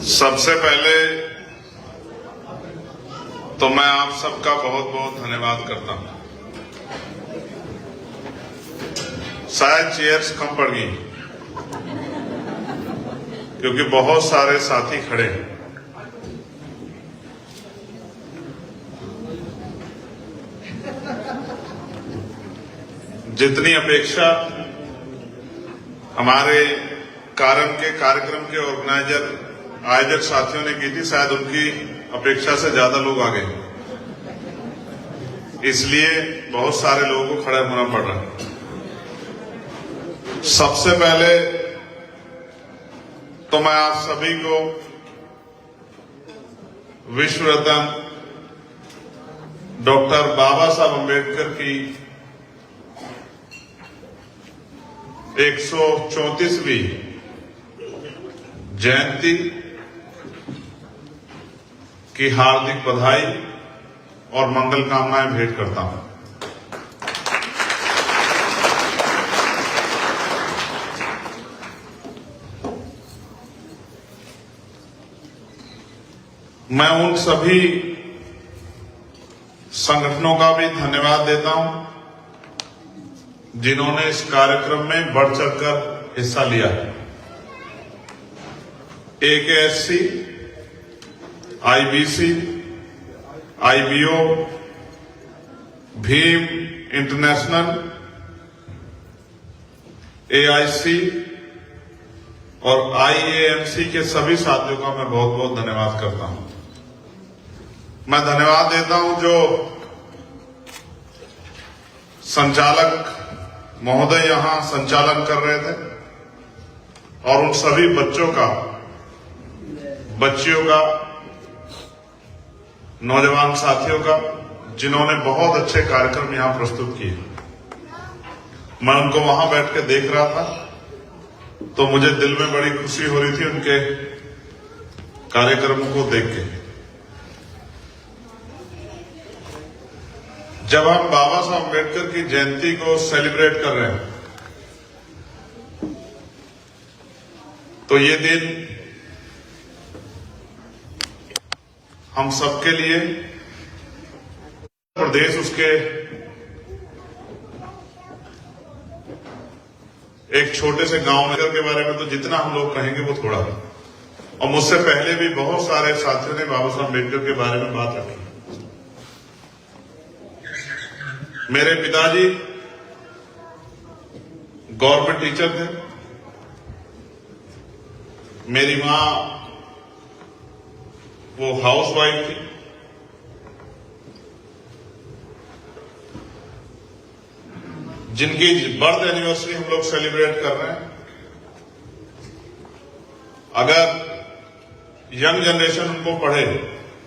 सबसे पहले तो मैं आप सबका बहुत बहुत धन्यवाद करता हूं। शायद चेयर्स कम पड़ गई क्योंकि बहुत सारे साथी खड़े हैं। जितनी अपेक्षा हमारे कार्यक्रम के आयोजक साथियों ने की थी, शायद उनकी अपेक्षा से ज्यादा लोग आ गए, इसलिए बहुत सारे लोगों को खड़े होना पड़ रहा है। सबसे पहले तो मैं आप सभी को विश्व रत्न डॉक्टर बाबा साहब अम्बेडकर की 134वीं जयंती की हार्दिक बधाई और मंगल कामनाएं भेंट करता हूं। मैं उन सभी संगठनों का भी धन्यवाद देता हूं जिन्होंने इस कार्यक्रम में बढ़ चढ़कर हिस्सा लिया है। AKSC, IBC, IBO, Bhim international, AIC और IAMC के सभी साथियों का मैं बहुत बहुत धन्यवाद करता हूं। मैं धन्यवाद देता हूं जो संचालक महोदय यहां संचालन कर रहे थे और उन सभी बच्चों का, बच्चियों का, नौजवान साथियों का जिन्होंने बहुत अच्छे कार्यक्रम यहां प्रस्तुत किए। मैं उनको वहां बैठ के देख रहा था तो मुझे दिल में बड़ी खुशी हो रही थी उनके कार्यक्रमों को देख के। जब हम बाबा साहब अम्बेडकर की जयंती को सेलिब्रेट कर रहे हैं तो ये दिन हम सबके लिए, प्रदेश उसके एक छोटे से गांव के बारे में तो जितना हम लोग कहेंगे वो थोड़ा है। और मुझसे पहले भी बहुत सारे साथियों ने बाबा साहब अम्बेडकर के बारे में बात रखी। मेरे पिताजी गवर्नमेंट टीचर थे, मेरी मां वो हाउसवाइफ थी। जिनकी बर्थ एनिवर्सरी हम लोग सेलिब्रेट कर रहे हैं, अगर यंग जनरेशन उनको पढ़े,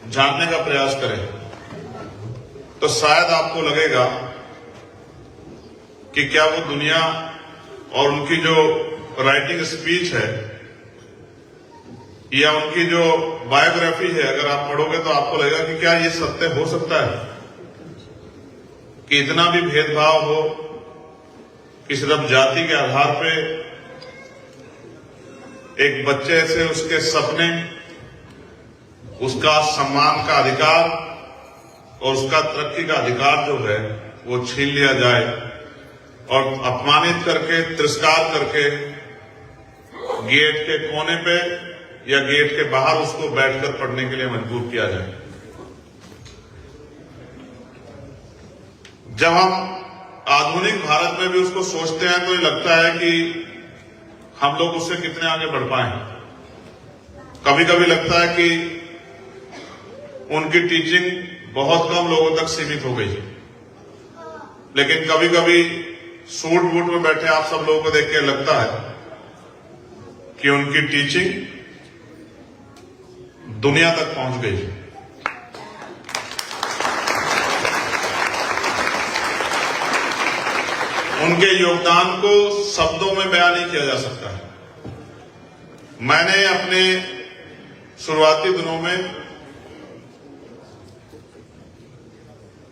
जानने का प्रयास करे तो शायद आपको लगेगा कि क्या वो दुनिया और उनकी जो राइटिंग स्पीच है या उनकी जो बायोग्राफी है, अगर आप पढ़ोगे तो आपको लगेगा कि क्या ये सत्य हो सकता है कि इतना भी भेदभाव हो कि सिर्फ जाति के आधार पे एक बच्चे से उसके सपने, उसका सम्मान का अधिकार और उसका तरक्की का अधिकार जो है वो छीन लिया जाए और अपमानित करके, तिरस्कार करके गेट के कोने पे या गेट के बाहर उसको बैठकर पढ़ने के लिए मजबूर किया जाए। जब हम आधुनिक भारत में भी उसको सोचते हैं तो ये लगता है कि हम लोग उससे कितने आगे बढ़ पाए। कभी कभी लगता है कि उनकी टीचिंग बहुत कम लोगों तक सीमित हो गई, लेकिन कभी कभी सूट बूट में बैठे आप सब लोगों को देख के लगता है कि उनकी टीचिंग दुनिया तक पहुंच गई। उनके योगदान को शब्दों में बयान नहीं किया जा सकता है। मैंने अपने शुरुआती दिनों में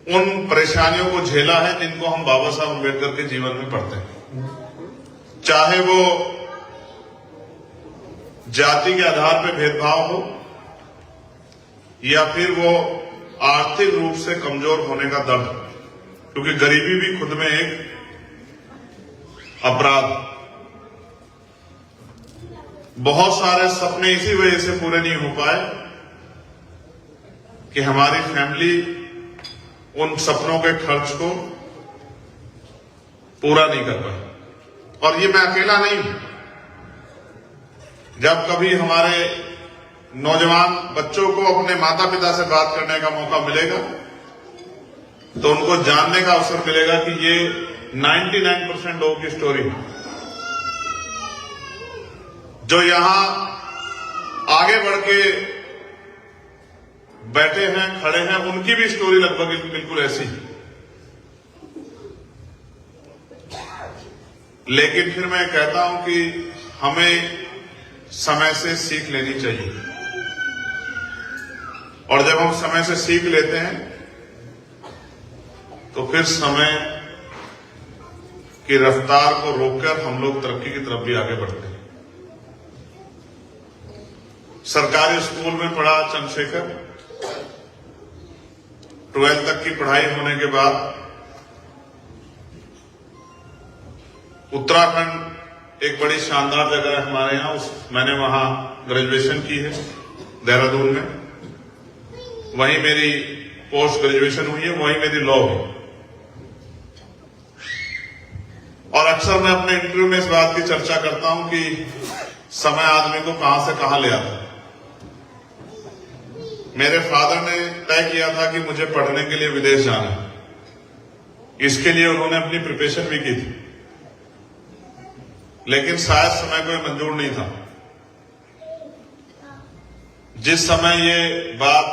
उन परेशानियों को झेला है जिनको हम बाबा साहब अम्बेडकर के जीवन में पढ़ते हैं, चाहे वो जाति के आधार पर भेदभाव हो या फिर वो आर्थिक रूप से कमजोर होने का दर्द, क्योंकि गरीबी भी खुद में एक अपराध। बहुत सारे सपने इसी वजह से पूरे नहीं हो पाए कि हमारी फैमिली उन सपनों के खर्च को पूरा नहीं कर पाई। और ये मैं अकेला नहीं हूं। जब कभी हमारे नौजवान बच्चों को अपने माता पिता से बात करने का मौका मिलेगा तो उनको जानने का अवसर मिलेगा कि ये 99% लोगों की स्टोरी है। जो यहां आगे बढ़ के बैठे हैं, खड़े हैं, उनकी भी स्टोरी लगभग बिल्कुल ऐसी है। लेकिन फिर मैं कहता हूं कि हमें समय से सीख लेनी चाहिए, और जब हम समय से सीख लेते हैं तो फिर समय की रफ्तार को रोककर हम लोग तरक्की की तरफ भी आगे बढ़ते हैं। सरकारी स्कूल में पढ़ा चंद्रशेखर। 12th तक की पढ़ाई होने के बाद उत्तराखंड एक बड़ी शानदार जगह है हमारे यहां, मैंने वहां ग्रेजुएशन की है देहरादून में। वहीं मेरी पोस्ट ग्रेजुएशन हुई है, वहीं मेरी लॉ हुई। और अक्सर मैं अपने इंटरव्यू में इस बात की चर्चा करता हूं कि समय आदमी को कहां से कहां ले आता है। मेरे फादर ने तय किया था कि मुझे पढ़ने के लिए विदेश जाना है। इसके लिए उन्होंने अपनी प्रिपरेशन भी की थी, लेकिन शायद समय को मंजूर नहीं था। जिस समय ये बात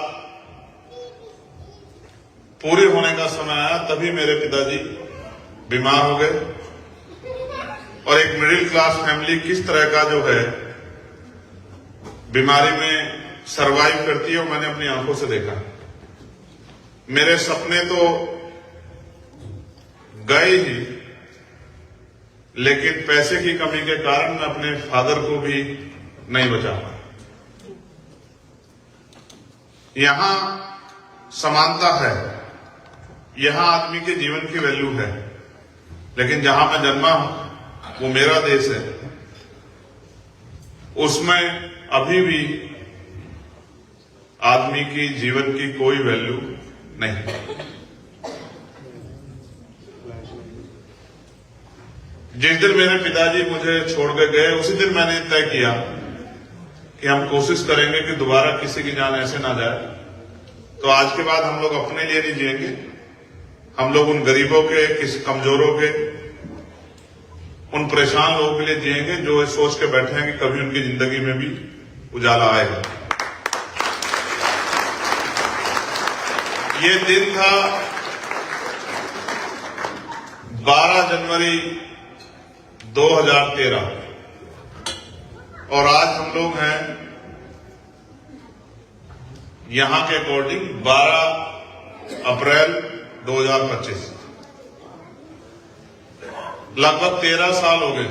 पूरे होने का समय आया तभी मेरे पिताजी बीमार हो गए। और एक मिडिल क्लास फैमिली किस तरह का जो है बीमारी में सरवाइव करती है, वो मैंने अपनी आंखों से देखा। मेरे सपने तो गए ही, लेकिन पैसे की कमी के कारण मैं अपने फादर को भी नहीं बचा पाया। यहां समानता है, यहां आदमी के जीवन की वैल्यू है, लेकिन जहां मैं जन्मा हूं वो मेरा देश है, उसमें अभी भी आदमी की जीवन की कोई वैल्यू नहीं। जिस दिन मेरे पिताजी मुझे छोड़ के गए, उसी दिन मैंने तय किया कि हम कोशिश करेंगे कि दोबारा किसी की जान ऐसे ना जाए। तो आज के बाद हम लोग अपने लिए नहीं जिएंगे, हम लोग उन गरीबों के, किसी कमजोरों के, उन परेशान लोगों के लिए जिएंगे जो ये सोच के बैठे हैं कि कभी उनकी जिंदगी में भी उजाला आएगा। ये दिन था 12 जनवरी 2013 और आज हम लोग हैं यहां के अकॉर्डिंग 12 अप्रैल 2025। लगभग 13 साल हो गए।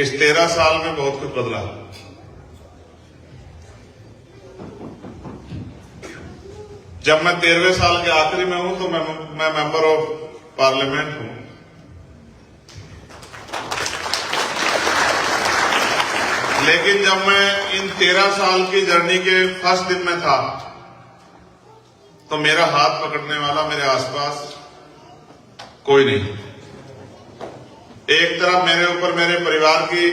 इस 13 साल में बहुत कुछ बदला। जब मैं 13वें साल के आखिरी में हूं तो मैं मेंबर ऑफ पार्लियामेंट हूं। लेकिन जब मैं इन 13 साल की जर्नी के फर्स्ट दिन में था तो मेरा हाथ पकड़ने वाला मेरे आसपास कोई नहीं। एक तरफ मेरे ऊपर मेरे परिवार की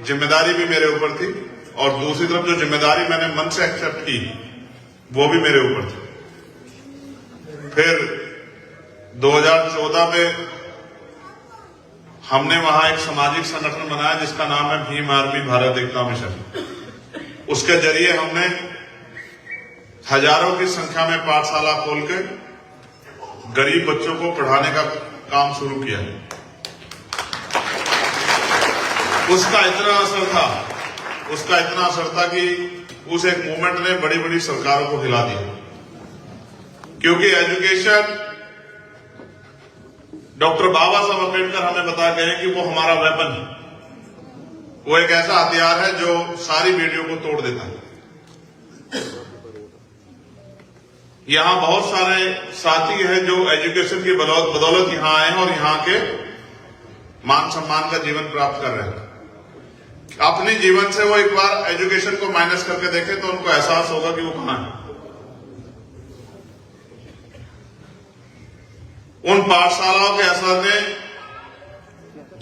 जिम्मेदारी भी मेरे ऊपर थी, और दूसरी तरफ जो जिम्मेदारी मैंने मन से एक्सेप्ट की वो भी मेरे ऊपर थी। फिर 2014 में हमने वहां एक सामाजिक संगठन बनाया जिसका नाम है भीम आर्मी भारत एकता मिशन। उसके जरिए हमने हजारों की संख्या में पाठशाला खोल के गरीब बच्चों को पढ़ाने का काम शुरू किया। उसका इतना असर था कि उस एक मूवमेंट ने बड़ी बड़ी सरकारों को हिला दिया, क्योंकि एजुकेशन, डॉक्टर बाबा साहब अम्बेडकर हमें बता गए कि वो हमारा वेपन है, वो एक ऐसा हथियार है जो सारी बेड़ियों को तोड़ देता है। यहां बहुत सारे साथी हैं जो एजुकेशन की बदौलत यहां आए हैं और यहां के मान सम्मान का जीवन प्राप्त कर रहे हैं। अपने जीवन से वो एक बार एजुकेशन को माइनस करके देखें तो उनको एहसास होगा कि वो कहां है। उन पाठशालाओं के असर ने,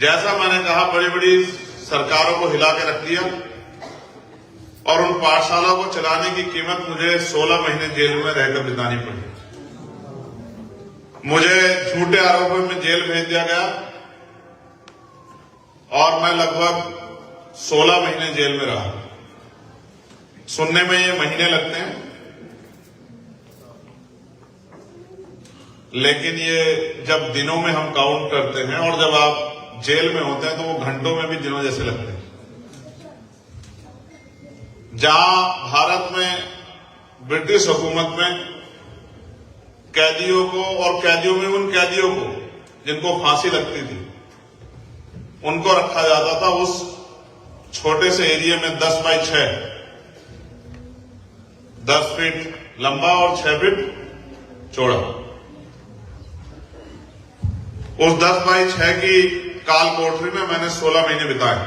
जैसा मैंने कहा, बड़ी बड़ी सरकारों को हिला के रख दिया और उन पाठशालाओं को चलाने की कीमत मुझे 16 महीने जेल में रहकर बितानी पड़ी। मुझे झूठे आरोपों में जेल भेज दिया गया और मैं लगभग 16 महीने जेल में रहा। सुनने में ये महीने लगते हैं, लेकिन ये जब दिनों में हम काउंट करते हैं और जब आप जेल में होते हैं तो वो घंटों में भी दिनों जैसे लगते हैं। जहां भारत में ब्रिटिश हुकूमत में कैदियों को, और कैदियों में उन कैदियों को जिनको फांसी लगती थी, उनको रखा जाता था उस छोटे से एरिया में 10 बाई 6, 10 फीट लंबा और 6 फीट चौड़ा। उस 10 बाई 6 की काल कोठरी में मैंने 16 महीने बिताए।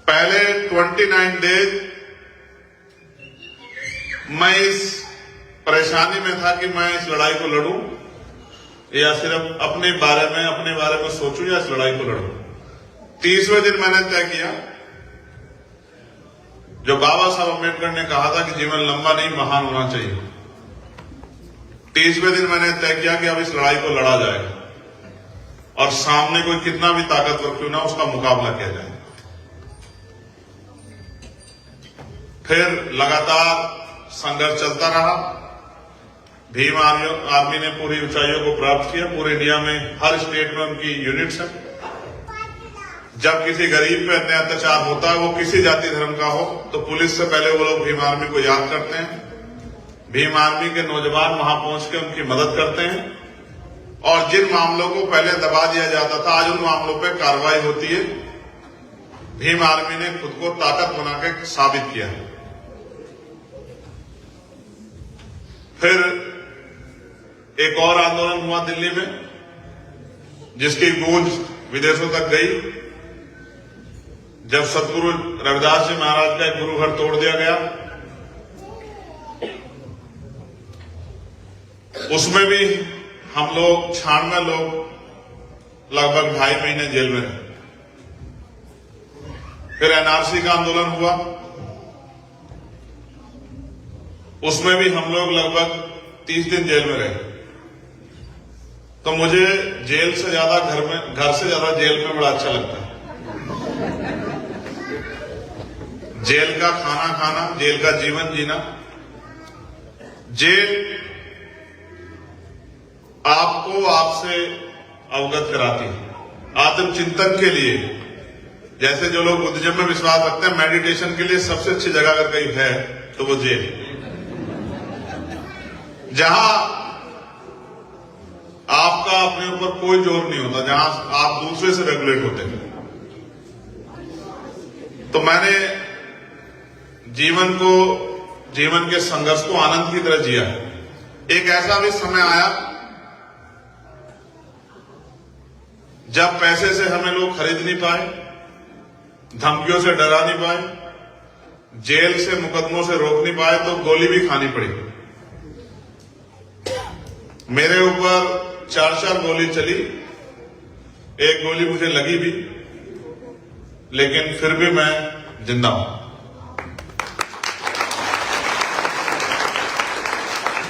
पहले 29 डेज मैं इस परेशानी में था कि मैं इस लड़ाई को लड़ूं या सिर्फ अपने बारे में सोचूं या इस लड़ाई को लड़ूं। 30वें दिन मैंने तय किया, जो बाबा साहब अम्बेडकर ने कहा था कि जीवन लंबा नहीं महान होना चाहिए। 30वें दिन मैंने तय किया कि अब इस लड़ाई को लड़ा जाएगा और सामने कोई कितना भी ताकतवर क्यों ना, उसका मुकाबला किया जाए। फिर लगातार संघर्ष चलता रहा। भीम आर्मी ने पूरी ऊंचाइयों को प्राप्त किया। पूरे इंडिया में हर स्टेट में उनकी यूनिट्स है। जब किसी गरीब पे अन्याय अत्याचार होता है, वो किसी जाति धर्म का हो, तो पुलिस से पहले वो लोग भीम आर्मी को याद करते हैं। भीम आर्मी के नौजवान वहां पहुंच के उनकी मदद करते हैं और जिन मामलों को पहले दबा दिया जाता था, आज उन मामलों पे कार्रवाई होती है। भीम आर्मी ने खुद को ताकत बना के साबित किया है। फिर एक और आंदोलन हुआ दिल्ली में, जिसकी गूंज विदेशों तक गई। जब सतगुरु रविदास जी महाराज का एक गुरु घर तोड़ दिया गया, उसमें भी हम लोग 96 लोग लगभग 2.5 महीने जेल में रहे। फिर एनआरसी का आंदोलन हुआ, उसमें भी हम लोग लगभग 30 दिन जेल में रहे। तो मुझे जेल से ज्यादा घर से ज्यादा जेल में बड़ा अच्छा लगता है। जेल का खाना खाना, जेल का जीवन जीना। जेल आपको आपसे अवगत कराती है। आत्मचिंतन के लिए, जैसे जो लोग बुद्धिज्म में विश्वास रखते हैं, मेडिटेशन के लिए सबसे अच्छी जगह अगर कहीं है तो वो जेल, जहां आपका अपने ऊपर कोई जोर नहीं होता, जहां आप दूसरे से रेगुलेट होते हैं। तो मैंने जीवन के संघर्ष को आनंद की तरह जिया है। एक ऐसा भी समय आया जब पैसे से हमें लोग खरीद नहीं पाए, धमकियों से डरा नहीं पाए, जेल से मुकदमों से रोक नहीं पाए, तो गोली भी खानी पड़ी। मेरे ऊपर 4 गोली चली, एक गोली मुझे लगी भी, लेकिन फिर भी मैं जिंदा हूं।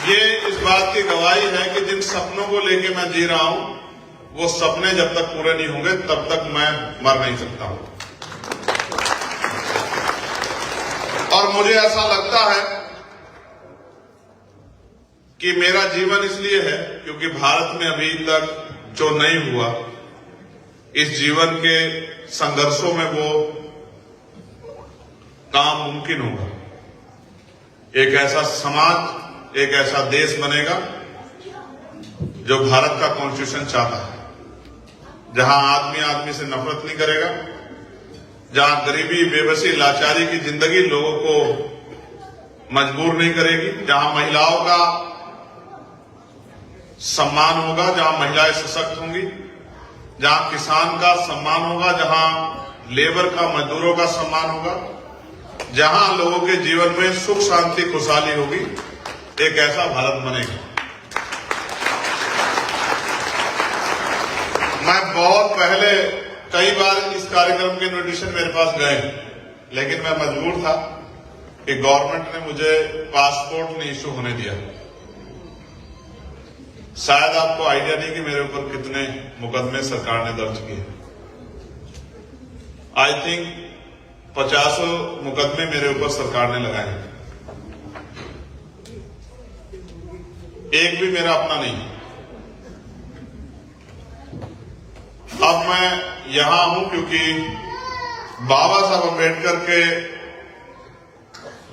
ये इस बात की गवाही है कि जिन सपनों को लेके मैं जी रहा हूं, वो सपने जब तक पूरे नहीं होंगे तब तक मैं मर नहीं सकता हूं। और मुझे ऐसा लगता है कि मेरा जीवन इसलिए है क्योंकि भारत में अभी तक जो नहीं हुआ, इस जीवन के संघर्षों में वो काम मुमकिन होगा। एक ऐसा समाज, एक ऐसा देश बनेगा जो भारत का कॉन्स्टिट्यूशन चाहता है, जहां आदमी आदमी से नफरत नहीं करेगा, जहां गरीबी, बेबसी, लाचारी की जिंदगी लोगों को मजबूर नहीं करेगी, जहां महिलाओं का सम्मान होगा, जहां महिलाएं सशक्त होंगी, जहां किसान का सम्मान होगा, जहां लेबर का, मजदूरों का सम्मान होगा, जहां लोगों के जीवन में सुख, शांति, खुशहाली होगी, एक ऐसा भारत बनेगा। मैं बहुत पहले कई बार इस कार्यक्रम के इन्विटेशन मेरे पास गए, लेकिन मैं मजबूर था कि गवर्नमेंट ने मुझे पासपोर्ट नहीं इशू होने दिया। शायद आपको आइडिया नहीं कि मेरे ऊपर कितने मुकदमे सरकार ने दर्ज किए। आई थिंक 50 मुकदमे मेरे ऊपर सरकार ने लगाए, एक भी मेरा अपना नहीं। अब मैं यहां हूं क्योंकि बाबा साहब अम्बेडकर के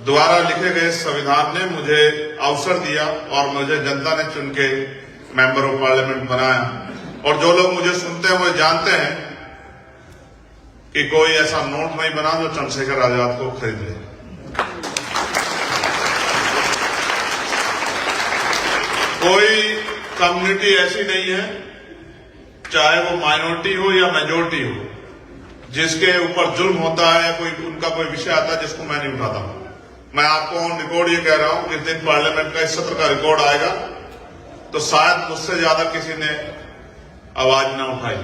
द्वारा लिखे गए संविधान ने मुझे अवसर दिया और मुझे जनता ने चुन के मेंबर ऑफ पार्लियामेंट बनाया। और जो लोग मुझे सुनते हैं वो जानते हैं कि कोई ऐसा नोट नहीं बना जो चंद्रशेखर आजाद को खरीद ले। कोई कम्युनिटी ऐसी नहीं है, चाहे वो माइनॉरिटी हो या मेजोरिटी हो, जिसके ऊपर जुल्म होता है या कोई उनका कोई विषय आता है जिसको मैं नहीं उठाता। मैं आपको ऑन रिकॉर्ड ये कह रहा हूं कि जिस दिन पार्लियामेंट का इस सत्र का रिकॉर्ड आएगा तो शायद मुझसे ज्यादा किसी ने आवाज ना उठाई।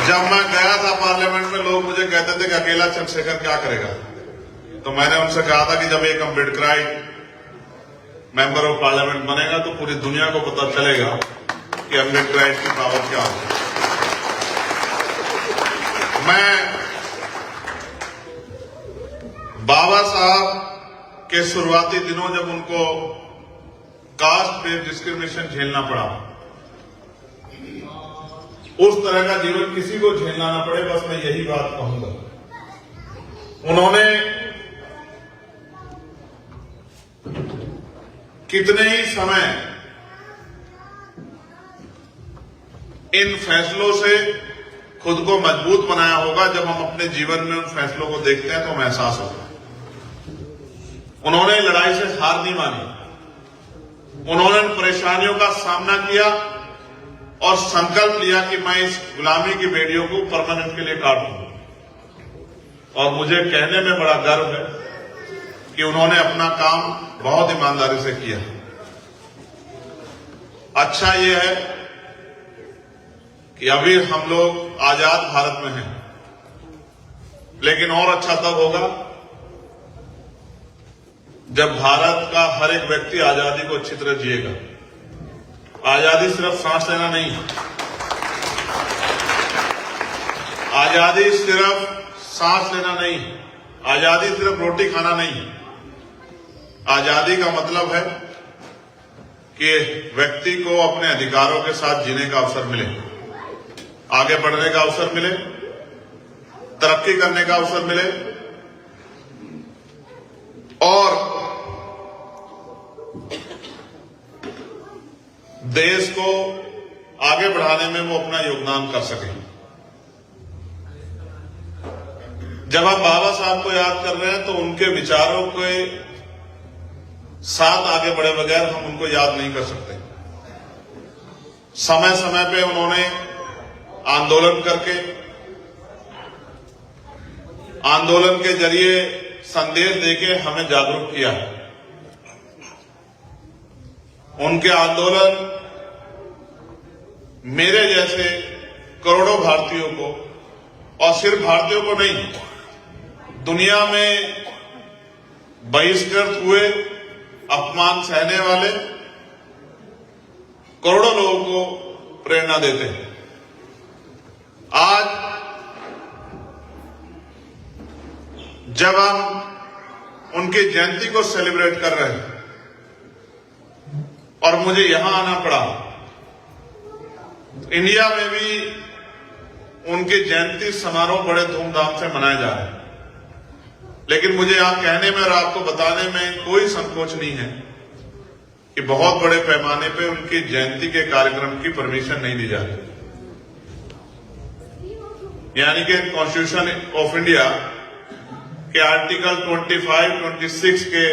जब मैं गया था पार्लियामेंट में, लोग मुझे कहते थे कि अकेला चंद्रशेखर क्या करेगा, तो मैंने उनसे कहा था कि जब एक अम्बेडकराइट मेंबर ऑफ पार्लियामेंट बनेगा तो पूरी दुनिया को पता चलेगा कि अम्बेडकराइट की पावर क्या है। मैं बाबा साहब के शुरुआती दिनों जब उनको कास्ट बेस्ड डिस्क्रिमिनेशन झेलना पड़ा, उस तरह का जीवन किसी को झेलना ना पड़े, बस मैं यही बात कहूंगा। उन्होंने कितने ही समय इन फैसलों से खुद को मजबूत बनाया होगा। जब हम अपने जीवन में उन फैसलों को देखते हैं तो हमें एहसास होता है। उन्होंने लड़ाई से हार नहीं मानी, उन्होंने परेशानियों का सामना किया और संकल्प लिया कि मैं इस गुलामी की बेड़ियों को परमानेंट के लिए काट दूं। और मुझे कहने में बड़ा गर्व है कि उन्होंने अपना काम बहुत ईमानदारी से किया। अच्छा यह है कि अभी हम लोग आजाद भारत में हैं, लेकिन और अच्छा तब होगा जब भारत का हर एक व्यक्ति आजादी को अच्छी तरह जिएगा। आजादी सिर्फ सांस लेना नहीं है, आजादी सिर्फ सांस लेना नहीं है, आजादी सिर्फ रोटी खाना नहीं है। आजादी का मतलब है कि व्यक्ति को अपने अधिकारों के साथ जीने का अवसर मिले, आगे बढ़ने का अवसर मिले, तरक्की करने का अवसर मिले और देश को आगे बढ़ाने में वो अपना योगदान कर सके। जब हम बाबा साहब को याद कर रहे हैं तो उनके विचारों के साथ आगे बढ़े बगैर हम उनको याद नहीं कर सकते। समय समय पे उन्होंने आंदोलन करके, आंदोलन के जरिए संदेश देके हमें जागरूक किया। उनके आंदोलन मेरे जैसे करोड़ों भारतीयों को, और सिर्फ भारतीयों को नहीं, दुनिया में बहिष्कृत हुए, अपमान सहने वाले करोड़ों लोगों को प्रेरणा देते हैं। आज जब हम उनकी जयंती को सेलिब्रेट कर रहे हैं और मुझे यहां आना पड़ा, इंडिया में भी उनके जयंती समारोह बड़े धूमधाम से मनाए जा रहे हैं, लेकिन मुझे यहां कहने में और आपको बताने में कोई संकोच नहीं है कि बहुत बड़े पैमाने पे उनकी जयंती के कार्यक्रम की परमिशन नहीं दी जा रही। यानी कि कॉन्स्टिट्यूशन ऑफ इंडिया के आर्टिकल 25, 26 के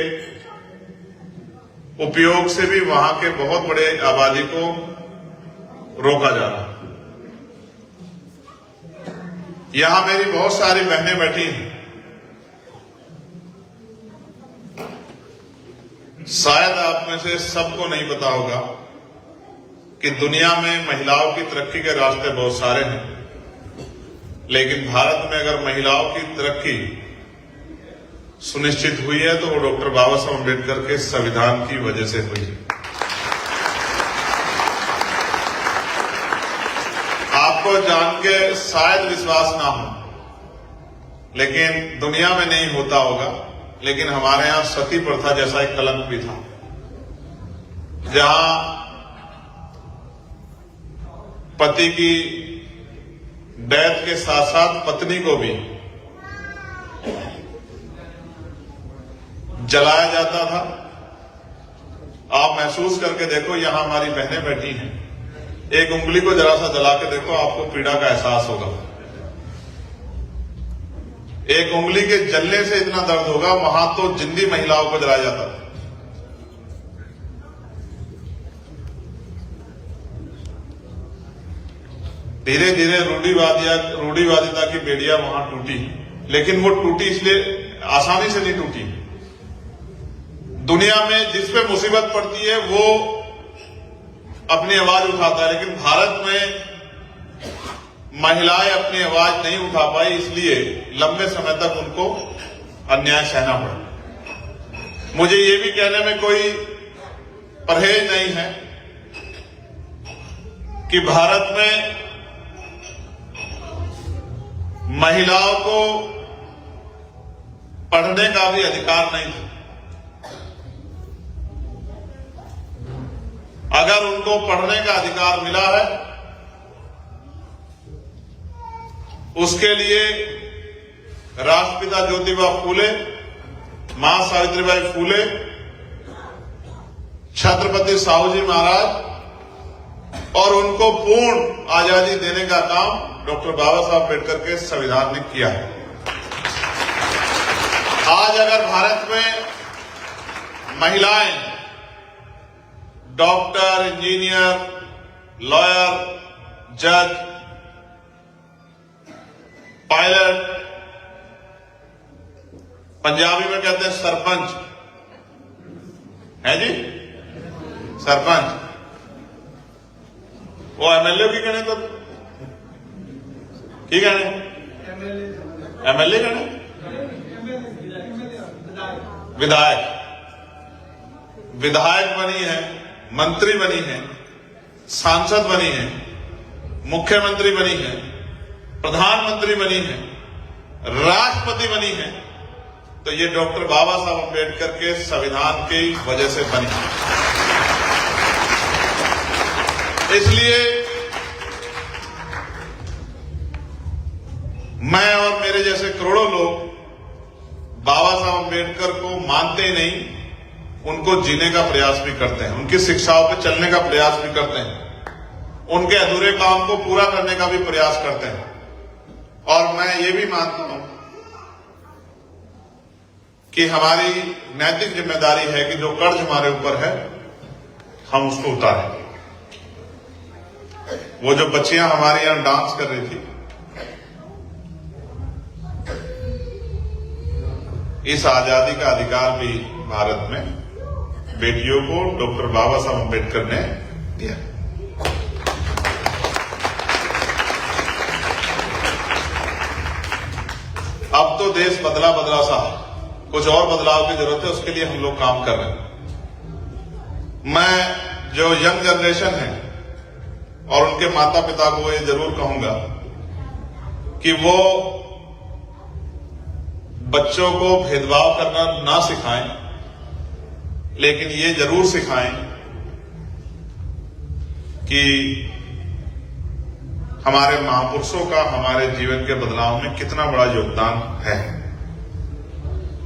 उपयोग से भी वहां के बहुत बड़े आबादी को रोका जा रहा है। यहां मेरी बहुत सारी बहनें बैठी हैं। शायद आप में से सबको नहीं पता होगा कि दुनिया में महिलाओं की तरक्की के रास्ते बहुत सारे हैं, लेकिन भारत में अगर महिलाओं की तरक्की सुनिश्चित हुई है तो वो डॉक्टर बाबा साहब अम्बेडकर के संविधान की वजह से हुई है। आपको जान के शायद विश्वास ना हो, लेकिन दुनिया में नहीं होता होगा, लेकिन हमारे यहां सती प्रथा जैसा एक कलंक भी था, जहां पति की डेथ के साथ साथ पत्नी को भी जलाया जाता था। आप महसूस करके देखो, यहां हमारी बहनें बैठी हैं, एक उंगली को जरा सा जला के देखो, आपको पीड़ा का एहसास होगा। एक उंगली के जलने से इतना दर्द होगा, वहां तो जिंदी महिलाओं को जलाया जाता था। धीरे धीरे रूढ़िवादिता की बेड़ियां वहां टूटी, लेकिन वो टूटी इसलिए आसानी से नहीं टूटी। दुनिया में जिस पे मुसीबत पड़ती है वो अपनी आवाज उठाता है, लेकिन भारत में महिलाएं अपनी आवाज नहीं उठा पाई, इसलिए लंबे समय तक उनको अन्याय सहना पड़ा। मुझे ये भी कहने में कोई परहेज नहीं है कि भारत में महिलाओं को पढ़ने का भी अधिकार नहीं था। अगर उनको पढ़ने का अधिकार मिला है, उसके लिए राष्ट्रपिता ज्योतिबा फूले, मां सावित्रीबाई फूले, छत्रपति साहू जी महाराज और उनको पूर्ण आजादी देने का काम डॉक्टर बाबा साहब अम्बेडकर के संविधान ने किया है। आज अगर भारत में महिलाएं डॉक्टर, इंजीनियर, लॉयर, जज, पायलट, पंजाबी में कहते हैं सरपंच, है जी, सरपंच, वो एमएलए की कहने तो की कहने एमएलए कहने विधायक बनी है, मंत्री बनी है, सांसद बनी है, मुख्यमंत्री बनी है, प्रधानमंत्री बनी है, राष्ट्रपति बनी है, तो ये डॉक्टर बाबा साहब अम्बेडकर के संविधान की वजह से बनी है। इसलिए मैं और मेरे जैसे करोड़ों लोग बाबा साहब अम्बेडकर को मानते ही नहीं, उनको जीने का प्रयास भी करते हैं, उनकी शिक्षाओं पर चलने का प्रयास भी करते हैं, उनके अधूरे काम को पूरा करने का भी प्रयास करते हैं। और मैं ये भी मानता हूं कि हमारी नैतिक जिम्मेदारी है कि जो कर्ज हमारे ऊपर है हम उसको उतारें। वो जो बच्चियां हमारे यहां डांस कर रही थी, इस आजादी का अधिकार भी भारत में बेटियों को डॉक्टर बाबा साहब अम्बेडकर ने दिया। अब तो देश बदला सा, कुछ और बदलाव की जरूरत है, उसके लिए हम लोग काम कर रहे हैं। मैं जो यंग जनरेशन है और उनके माता पिता को ये जरूर कहूंगा कि वो बच्चों को भेदभाव करना ना सिखाएं, लेकिन ये जरूर सिखाएं कि हमारे महापुरुषों का हमारे जीवन के बदलाव में कितना बड़ा योगदान है।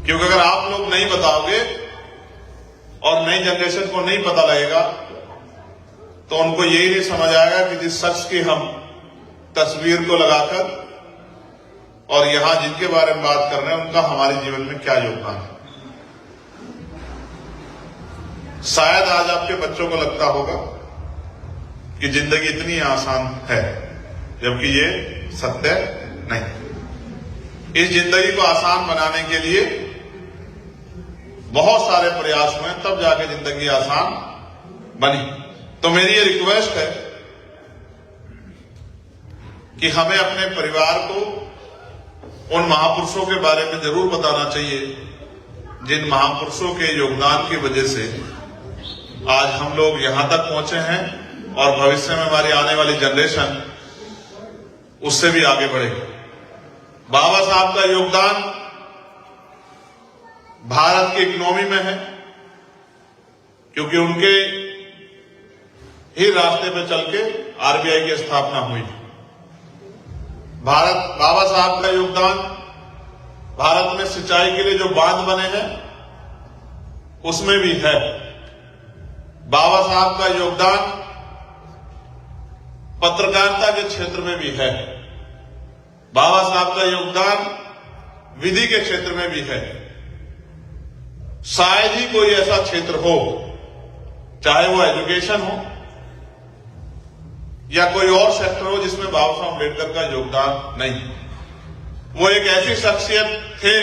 क्योंकि अगर आप लोग नहीं बताओगे और नई जनरेशन को नहीं पता लगेगा तो उनको यही नहीं समझ आएगा कि जिस शख्स की हम तस्वीर को लगाकर और यहां जिनके बारे में बात कर रहे हैं उनका हमारे जीवन में क्या योगदान है। शायद आज आपके बच्चों को लगता होगा कि जिंदगी इतनी आसान है, जबकि ये सत्य नहीं। इस जिंदगी को आसान बनाने के लिए बहुत सारे प्रयास हुए, तब जाके जिंदगी आसान बनी। तो मेरी ये रिक्वेस्ट है कि हमें अपने परिवार को उन महापुरुषों के बारे में जरूर बताना चाहिए जिन महापुरुषों के योगदान की वजह से आज हम लोग यहां तक पहुंचे हैं और भविष्य में हमारी आने वाली जनरेशन उससे भी आगे बढ़ेगी। बाबा साहब का योगदान भारत की इकोनॉमी में है, क्योंकि उनके ही रास्ते पे चल के आरबीआई की स्थापना हुई। बाबा साहब का योगदान भारत में सिंचाई के लिए जो बांध बने हैं उसमें भी है। बाबा साहब का योगदान पत्रकारिता के क्षेत्र में भी है। बाबा साहब का योगदान विधि के क्षेत्र में भी है। शायद ही कोई ऐसा क्षेत्र हो, चाहे वो एजुकेशन हो या कोई और सेक्टर हो, जिसमें बाबा साहब अम्बेडकर का योगदान नहीं। वो एक ऐसी शख्सियत थे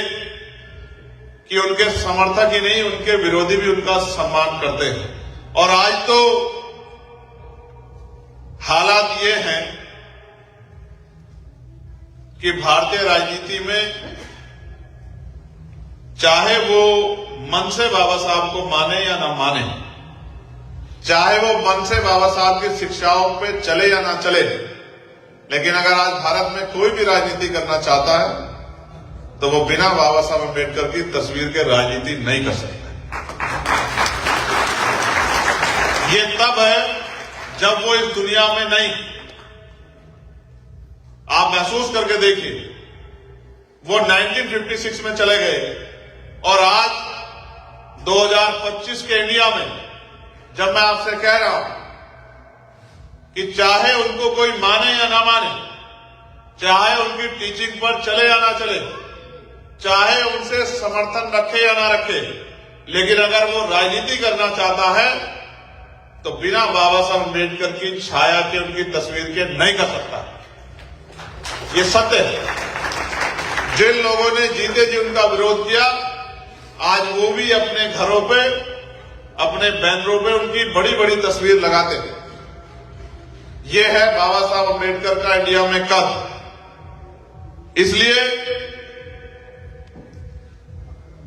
कि उनके समर्थक ही नहीं, उनके विरोधी भी उनका सम्मान करते हैं। और आज तो हालात ये हैं कि भारतीय राजनीति में चाहे वो मन से बाबा साहब को माने या ना माने, चाहे वो मन से बाबा साहब की शिक्षाओं पे चले या ना चले, लेकिन अगर आज भारत में कोई भी राजनीति करना चाहता है तो वो बिना बाबा साहब अम्बेडकर की तस्वीर के राजनीति नहीं कर सकता। ये तब है जब वो इस दुनिया में नहीं। आप महसूस करके देखिए, वो 1956 में चले गए और आज 2025 के इंडिया में जब मैं आपसे कह रहा हूं कि चाहे उनको कोई माने या ना माने, चाहे उनकी टीचिंग पर चले या ना चले, चाहे उनसे समर्थन रखे या ना रखे, लेकिन अगर वो राजनीति करना चाहता है तो बिना बाबा साहब अम्बेडकर की छाया के, उनकी तस्वीर के नहीं कर सकता। ये सत्य है। जिन लोगों ने जीते जी उनका विरोध किया, आज वो भी अपने घरों पे, अपने बैनरों पे उनकी बड़ी बड़ी तस्वीर लगाते थे। ये है बाबा साहब अम्बेडकर का इंडिया में कद। इसलिए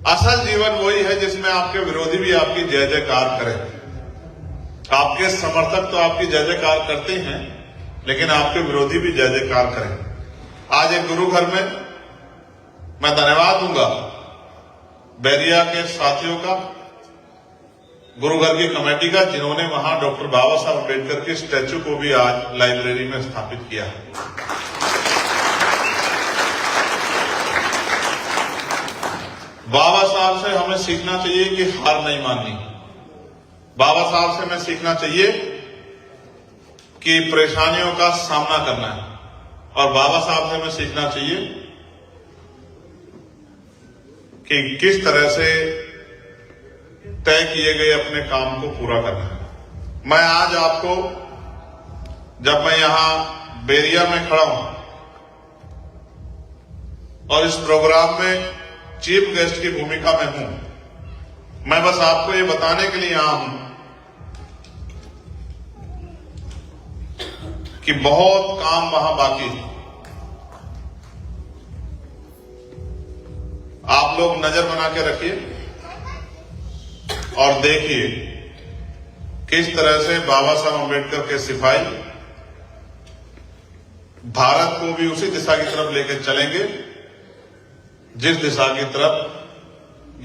असल जीवन वही है जिसमें आपके विरोधी भी आपकी जय जयकार करें। आपके समर्थक तो आपकी जय जयकार करते हैं, लेकिन आपके विरोधी भी जय जयकार करें। आज एक गुरु घर में मैं धन्यवाद दूंगा बैरिया के साथियों का, गुरु घर की कमेटी का, जिन्होंने वहां डॉक्टर बाबा साहब अम्बेडकर के स्टैच्यू को भी आज लाइब्रेरी में स्थापित किया है। बाबा साहब से हमें सीखना चाहिए कि हार नहीं माननी। बाबा साहब से हमें सीखना चाहिए कि परेशानियों का सामना करना है, और बाबा साहब से हमें सीखना चाहिए कि किस तरह से तय किए गए अपने काम को पूरा करना है। मैं आज आपको, जब मैं यहां बैरिया में खड़ा हूं और इस प्रोग्राम में चीफ गेस्ट की भूमिका में हूं, मैं बस आपको ये बताने के लिए यहां हूं कि बहुत काम वहां बाकी है। आप लोग नजर बना के रखिए और देखिए किस तरह से बाबा साहब अम्बेडकर के सिपाही भारत को भी उसी दिशा की तरफ लेकर चलेंगे जिस दिशा की तरफ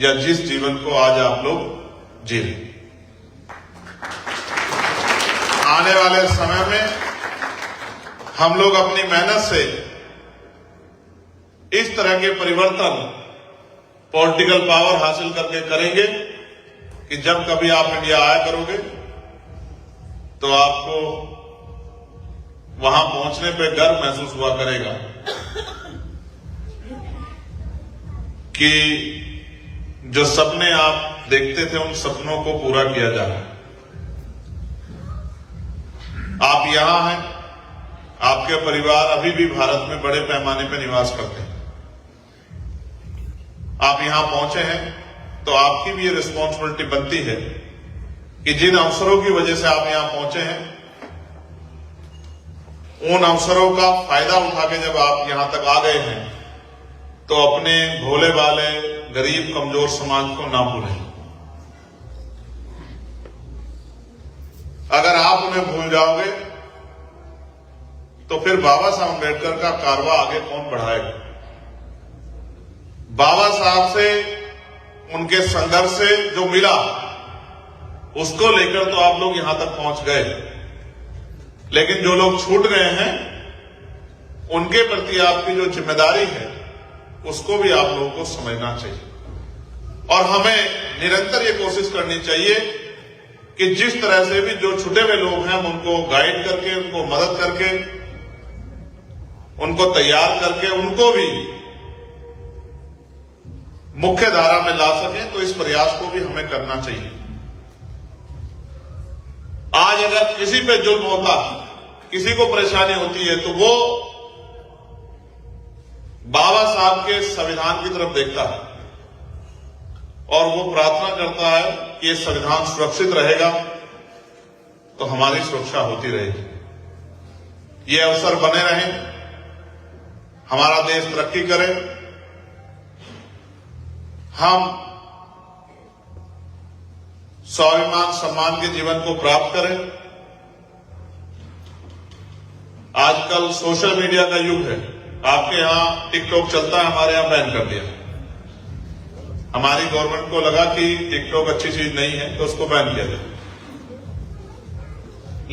या जिस जीवन को आज आप लोग जी रहे। आने वाले समय में हम लोग अपनी मेहनत से इस तरह के परिवर्तन पॉलिटिकल पावर हासिल करके करेंगे कि जब कभी आप इंडिया आया करोगे तो आपको वहां पहुंचने पे गर्व महसूस हुआ करेगा कि जो सपने आप देखते थे उन सपनों को पूरा किया जा रहा है। आप यहां हैं, आपके परिवार अभी भी भारत में बड़े पैमाने पर निवास करते हैं। आप यहां पहुंचे हैं तो आपकी भी ये रिस्पॉन्सिबिलिटी बनती है कि जिन अवसरों की वजह से आप यहां पहुंचे हैं, उन अवसरों का फायदा उठा के जब आप यहां तक आ गए हैं तो अपने भोले भाले गरीब कमजोर समाज को ना भूलें। अगर आप उन्हें भूल जाओगे तो फिर बाबा साहब अम्बेडकर का कारवां आगे कौन बढ़ाएगा। बाबा साहब से, उनके संघर्ष से जो मिला उसको लेकर तो आप लोग यहां तक पहुंच गए, लेकिन जो लोग छूट गए हैं उनके प्रति आपकी जो जिम्मेदारी है उसको भी आप लोगों को समझना चाहिए। और हमें निरंतर ये कोशिश करनी चाहिए कि जिस तरह से भी जो छूटे हुए लोग हैं उनको गाइड करके, उनको मदद करके, उनको तैयार करके, उनको भी मुख्य धारा में ला सकें, तो इस प्रयास को भी हमें करना चाहिए। आज अगर किसी पे जुल्म होता, किसी को परेशानी होती है, तो वो बाबा साहब के संविधान की तरफ देखता है और वो प्रार्थना करता है कि ये संविधान सुरक्षित रहेगा तो हमारी सुरक्षा होती रहेगी। ये अवसर बने रहें, हमारा देश तरक्की करे, हम स्वाभिमान सम्मान के जीवन को प्राप्त करें। आजकल सोशल मीडिया का युग है। आपके यहां टिकटॉक चलता है, हमारे यहां बैन कर दिया। हमारी गवर्नमेंट को लगा कि टिकटॉक अच्छी चीज नहीं है तो उसको बैन किया जाए,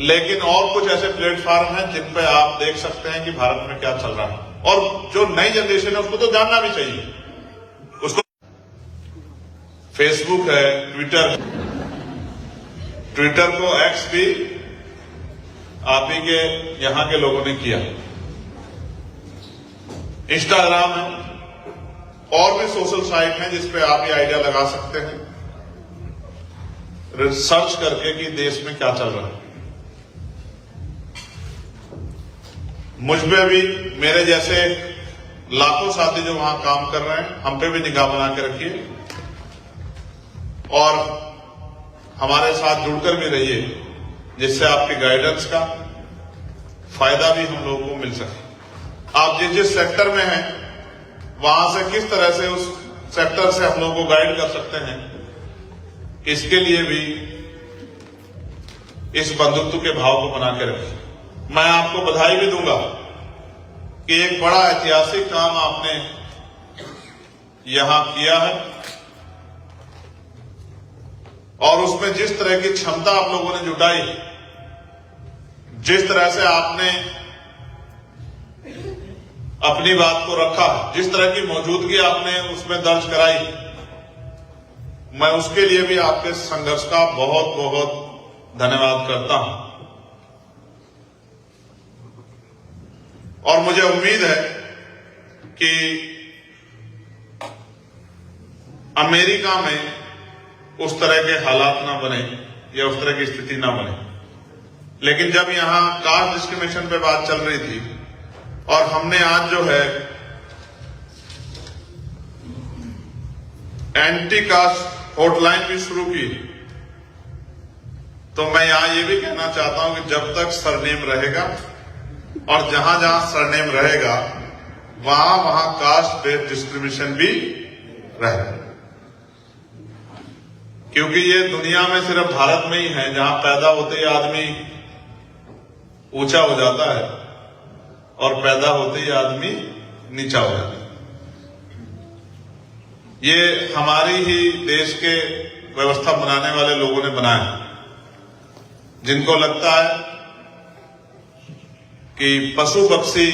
लेकिन और कुछ ऐसे प्लेटफॉर्म हैं जिन पे आप देख सकते हैं कि भारत में क्या चल रहा है, और जो नई जनरेशन है उसको तो जानना भी चाहिए। उसको फेसबुक है, ट्विटर को एक्स भी आप ही के यहां के लोगों ने किया, इंस्टाग्राम है, और भी सोशल साइट हैं जिसपे आप ये आइडिया लगा सकते हैं सर्च करके कि देश में क्या चल रहा है। मुझ पे भी मेरे जैसे लाखों साथी जो वहां काम कर रहे हैं, हम पे भी निगाह बना के रखिए और हमारे साथ जुड़कर भी रहिए, जिससे आपकी गाइडेंस का फायदा भी हम लोगों को मिल सके। आप जिस सेक्टर में हैं वहां से किस तरह से उस सेक्टर से हम लोगों को गाइड कर सकते हैं, इसके लिए भी इस बंधुत्व के भाव को बना के रखें। मैं आपको बधाई भी दूंगा कि एक बड़ा ऐतिहासिक काम आपने यहां किया है और उसमें जिस तरह की क्षमता आप लोगों ने जुटाई, जिस तरह से आपने अपनी बात को रखा, जिस तरह की मौजूदगी आपने उसमें दर्ज कराई, मैं उसके लिए भी आपके संघर्ष का बहुत बहुत धन्यवाद करता हूं। और मुझे उम्मीद है कि अमेरिका में उस तरह के हालात ना बने या उस तरह की स्थिति ना बने, लेकिन जब यहां कास्ट डिस्क्रिमिनेशन पे बात चल रही थी और हमने आज जो है एंटी कास्ट हॉटलाइन भी शुरू की, तो मैं यहां ये भी कहना चाहता हूं कि जब तक सरनेम रहेगा और जहां जहां सरनेम रहेगा वहां वहां कास्ट बेस्ड डिस्क्रिमिनेशन भी रहेगा, क्योंकि ये दुनिया में सिर्फ भारत में ही है जहां पैदा होते ही आदमी ऊंचा हो जाता है और पैदा होते ही आदमी नीचा हो जाता है। ये हमारी ही देश के व्यवस्था बनाने वाले लोगों ने बनाया, जिनको लगता है कि पशु पक्षी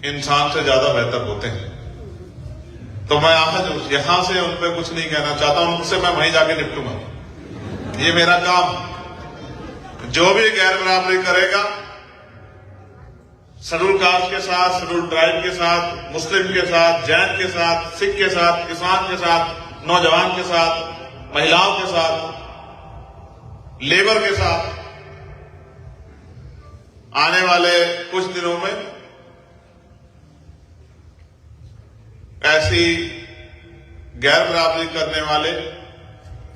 इंसान से ज्यादा बेहतर होते हैं। तो मैं आज यहां से उन पर कुछ नहीं कहना चाहता, उनसे मैं वहीं जाके निपटूंगा। ये मेरा काम, जो भी गैर बराबरी करेगा शेड्यूल कास्ट के साथ, शेड्यूल ट्राइब के साथ, मुस्लिम के साथ, जैन के साथ, सिख के साथ, किसान के साथ, नौजवान के साथ, महिलाओं के साथ, लेबर के साथ आने वाले कुछ दिनों में ऐसी गैर बराबरी करने वाले,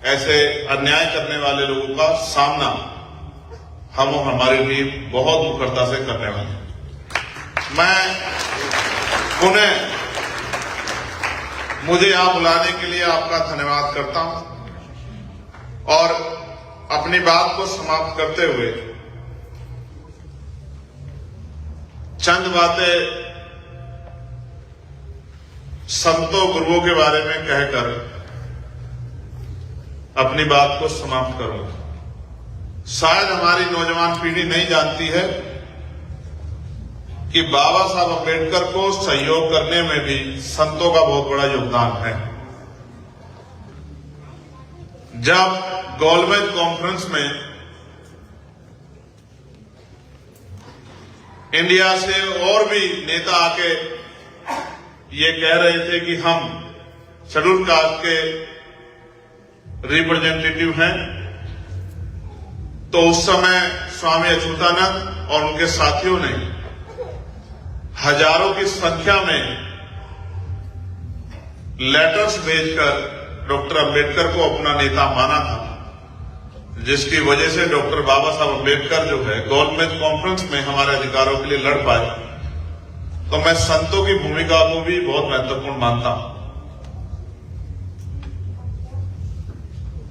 ऐसे अन्याय करने वाले लोगों का सामना हम और हमारी टीम बहुत मुखरता से करने वाले हैं। मैं पुनः मुझे यहां बुलाने के लिए आपका धन्यवाद करता हूं और अपनी बात को समाप्त करते हुए चंद बातें संतों गुरुओं के बारे में कहकर अपनी बात को समाप्त करूंगा। शायद हमारी नौजवान पीढ़ी नहीं जानती है कि बाबा साहब अम्बेडकर को सहयोग करने में भी संतों का बहुत बड़ा योगदान है। जब गोलमेज कॉन्फ्रेंस में इंडिया से और भी नेता आके ये कह रहे थे कि हम शेड्यूल कास्ट के रिप्रेजेंटेटिव हैं, तो उस समय स्वामी अच्युतानंद और उनके साथियों ने हजारों की संख्या में लेटर्स भेजकर डॉक्टर अंबेडकर को अपना नेता माना था, जिसकी वजह से डॉक्टर बाबा साहब अंबेडकर जो है गोलमेज कॉन्फ्रेंस में हमारे अधिकारों के लिए लड़ पाए। तो मैं संतों की भूमिका को भी बहुत महत्वपूर्ण मानता हूं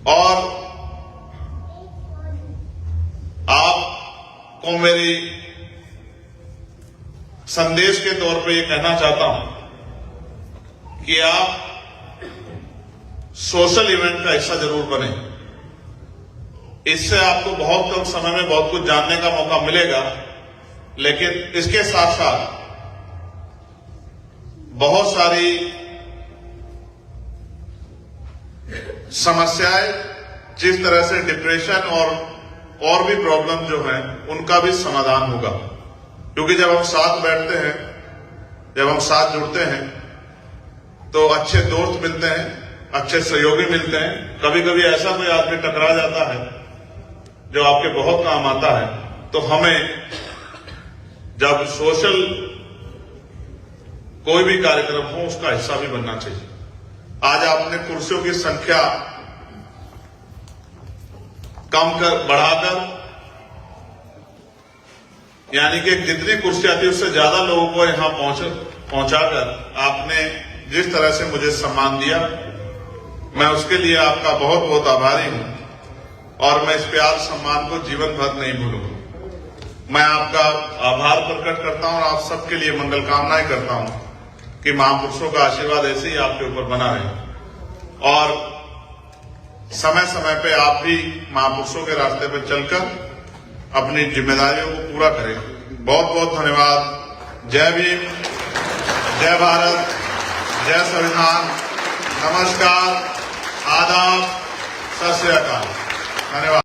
और आपको मेरी संदेश के तौर पे ये कहना चाहता हूं कि आप सोशल इवेंट का हिस्सा जरूर बने। इससे आपको बहुत कम समय में बहुत कुछ जानने का मौका मिलेगा, लेकिन इसके साथ साथ बहुत सारी समस्याएं, जिस तरह से डिप्रेशन और भी प्रॉब्लम जो है उनका भी समाधान होगा। क्योंकि जब हम साथ बैठते हैं, जब हम साथ जुड़ते हैं, तो अच्छे दोस्त मिलते हैं, अच्छे सहयोगी मिलते हैं। कभी कभी ऐसा कोई आदमी टकरा जाता है जो आपके बहुत काम आता है। तो हमें जब सोशल कोई भी कार्यक्रम हो उसका हिस्सा भी बनना चाहिए। आज आपने कुर्सियों की संख्या बढ़ाकर, यानी कि जितनी कुर्सियां थी उससे ज्यादा लोगों को यहां पहुंचाकर आपने जिस तरह से मुझे सम्मान दिया, मैं उसके लिए आपका बहुत बहुत आभारी हूं और मैं इस प्यार सम्मान को जीवन भर नहीं भूलूंगा। मैं आपका आभार प्रकट करता हूं और आप सबके लिए मंगल कामनाएं करता हूं कि महापुरुषों का आशीर्वाद ऐसे ही आपके ऊपर बना रहे और समय समय पे आप भी महापुरुषों के रास्ते पर चलकर अपनी जिम्मेदारियों को पूरा करें। बहुत बहुत धन्यवाद। जय भीम, जय भारत, जय संविधान, नमस्कार, आदाब, सत श्री अकाल। धन्यवाद।